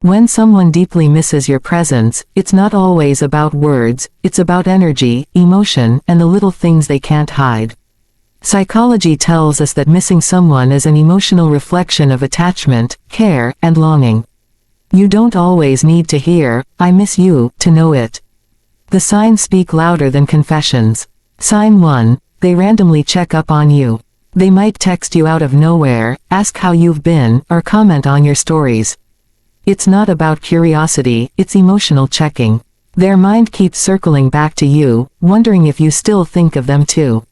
When someone deeply misses your presence, it's not always about words, it's about energy, emotion, and the little things they can't hide. Psychology tells us that missing someone is an emotional reflection of attachment, care, and longing. You don't always need to hear, "I miss you," to know it. The signs speak louder than confessions. Sign 1, they randomly check up on you. They might text you out of nowhere, ask how you've been, or comment on your stories. It's not about curiosity, it's emotional checking. Their mind keeps circling back to you, wondering if you still think of them too.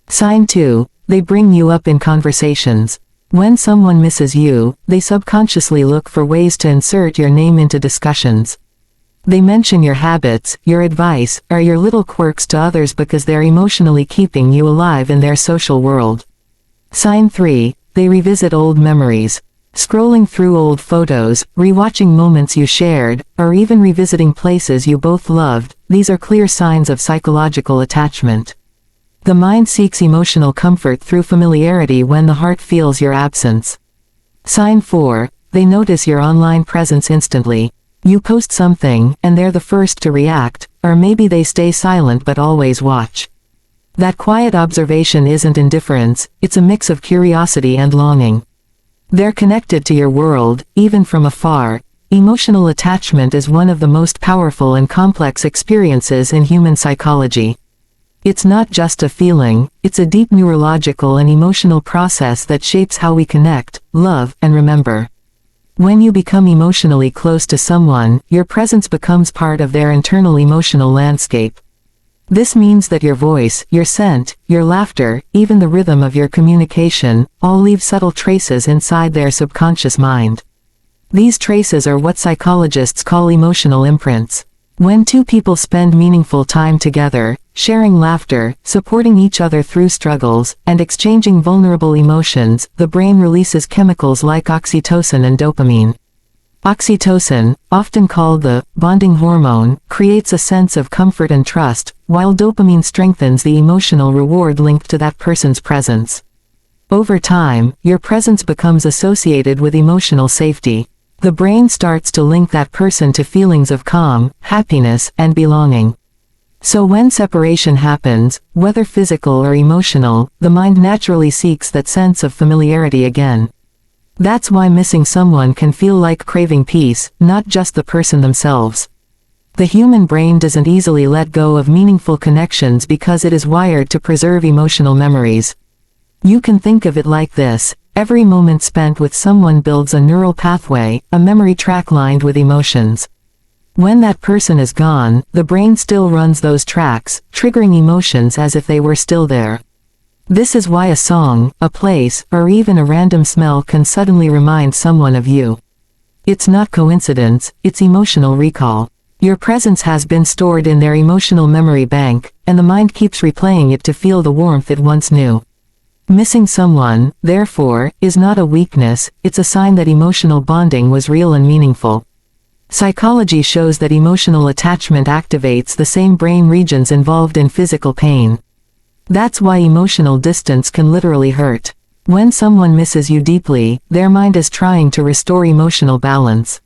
Sign 2, they bring you up in conversations. When someone misses you, they subconsciously look for ways to insert your name into discussions. They mention your habits, your advice, or your little quirks to others because they're emotionally keeping you alive in their social world. Sign 3, they revisit old memories. Scrolling through old photos, rewatching moments you shared, or even revisiting places you both loved, these are clear signs of psychological attachment. The mind seeks emotional comfort through familiarity when the heart feels your absence. Sign 4, they notice your online presence instantly. You post something, and they're the first to react, or maybe they stay silent but always watch. That quiet observation isn't indifference, it's a mix of curiosity and longing. They're connected to your world, even from afar. Emotional attachment is one of the most powerful and complex experiences in human psychology. It's not just a feeling, it's a deep neurological and emotional process that shapes how we connect, love, and remember. When you become emotionally close to someone, your presence becomes part of their internal emotional landscape. This means that your voice, your scent, your laughter, even the rhythm of your communication, all leave subtle traces inside their subconscious mind. These traces are what psychologists call emotional imprints. When two people spend meaningful time together, sharing laughter, supporting each other through struggles, and exchanging vulnerable emotions, the brain releases chemicals like oxytocin and dopamine. Oxytocin, often called the bonding hormone, creates a sense of comfort and trust, while dopamine strengthens the emotional reward linked to that person's presence. Over time, your presence becomes associated with emotional safety. The brain starts to link that person to feelings of calm, happiness, and belonging. So when separation happens, whether physical or emotional, the mind naturally seeks that sense of familiarity again. That's why missing someone can feel like craving peace, not just the person themselves. The human brain doesn't easily let go of meaningful connections because it is wired to preserve emotional memories. You can think of it like this: every moment spent with someone builds a neural pathway, a memory track lined with emotions. When that person is gone, the brain still runs those tracks, triggering emotions as if they were still there. This is why a song, a place, or even a random smell can suddenly remind someone of you. It's not coincidence, it's emotional recall. Your presence has been stored in their emotional memory bank, and the mind keeps replaying it to feel the warmth it once knew. Missing someone, therefore, is not a weakness, it's a sign that emotional bonding was real and meaningful. Psychology shows that emotional attachment activates the same brain regions involved in physical pain. That's why emotional distance can literally hurt. When someone misses you deeply, their mind is trying to restore emotional balance.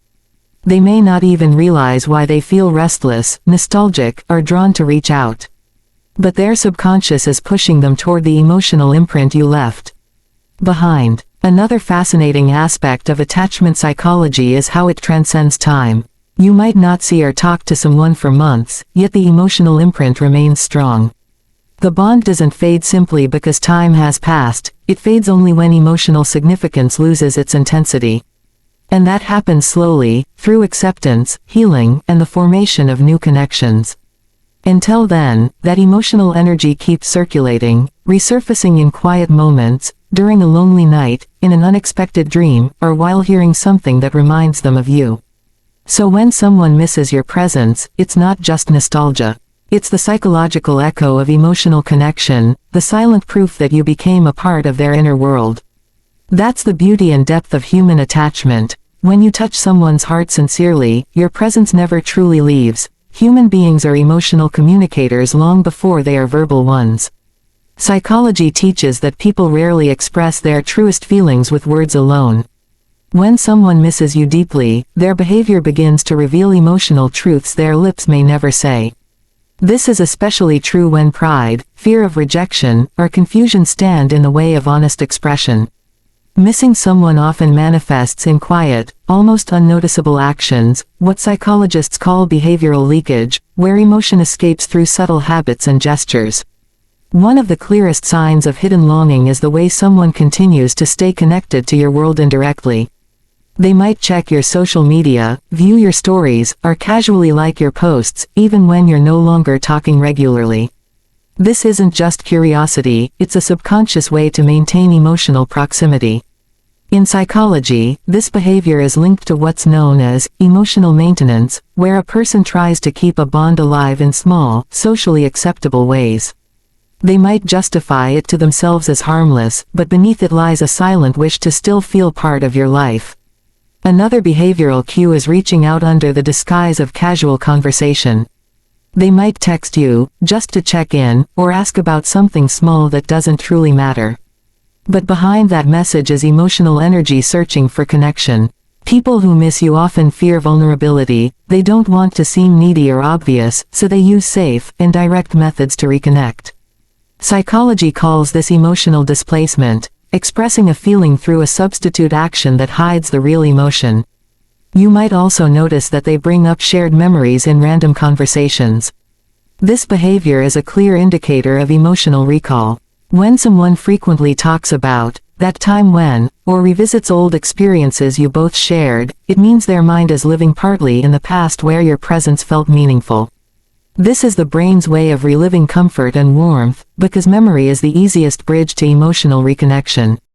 They may not even realize why they feel restless, nostalgic, or drawn to reach out. But their subconscious is pushing them toward the emotional imprint you left behind. Another fascinating aspect of attachment psychology is how it transcends time. You might not see or talk to someone for months, yet the emotional imprint remains strong. The bond doesn't fade simply because time has passed, it fades only when emotional significance loses its intensity. And that happens slowly, through acceptance, healing, and the formation of new connections. Until then, that emotional energy keeps circulating, resurfacing in quiet moments, during a lonely night, in an unexpected dream, or while hearing something that reminds them of you. So when someone misses your presence, it's not just nostalgia. It's the psychological echo of emotional connection, the silent proof that you became a part of their inner world. That's the beauty and depth of human attachment. When you touch someone's heart sincerely, your presence never truly leaves. Human beings are emotional communicators long before they are verbal ones. Psychology teaches that people rarely express their truest feelings with words alone. When someone misses you deeply, their behavior begins to reveal emotional truths their lips may never say. This is especially true when pride, fear of rejection, or confusion stand in the way of honest expression. Missing someone often manifests in quiet, almost unnoticeable actions, what psychologists call behavioral leakage, where emotion escapes through subtle habits and gestures. One of the clearest signs of hidden longing is the way someone continues to stay connected to your world indirectly. They might check your social media, view your stories, or casually like your posts, even when you're no longer talking regularly. This isn't just curiosity, it's a subconscious way to maintain emotional proximity. In psychology, this behavior is linked to what's known as emotional maintenance, where a person tries to keep a bond alive in small, socially acceptable ways. They might justify it to themselves as harmless, but beneath it lies a silent wish to still feel part of your life. Another behavioral cue is reaching out under the disguise of casual conversation. They might text you, just to check in, or ask about something small that doesn't truly matter. But behind that message is emotional energy searching for connection. People who miss you often fear vulnerability, they don't want to seem needy or obvious, so they use safe, indirect methods to reconnect. Psychology calls this emotional displacement, expressing a feeling through a substitute action that hides the real emotion. You might also notice that they bring up shared memories in random conversations. This behavior is a clear indicator of emotional recall. When someone frequently talks about that time when, or revisits old experiences you both shared, it means their mind is living partly in the past where your presence felt meaningful. This is the brain's way of reliving comfort and warmth, because memory is the easiest bridge to emotional reconnection.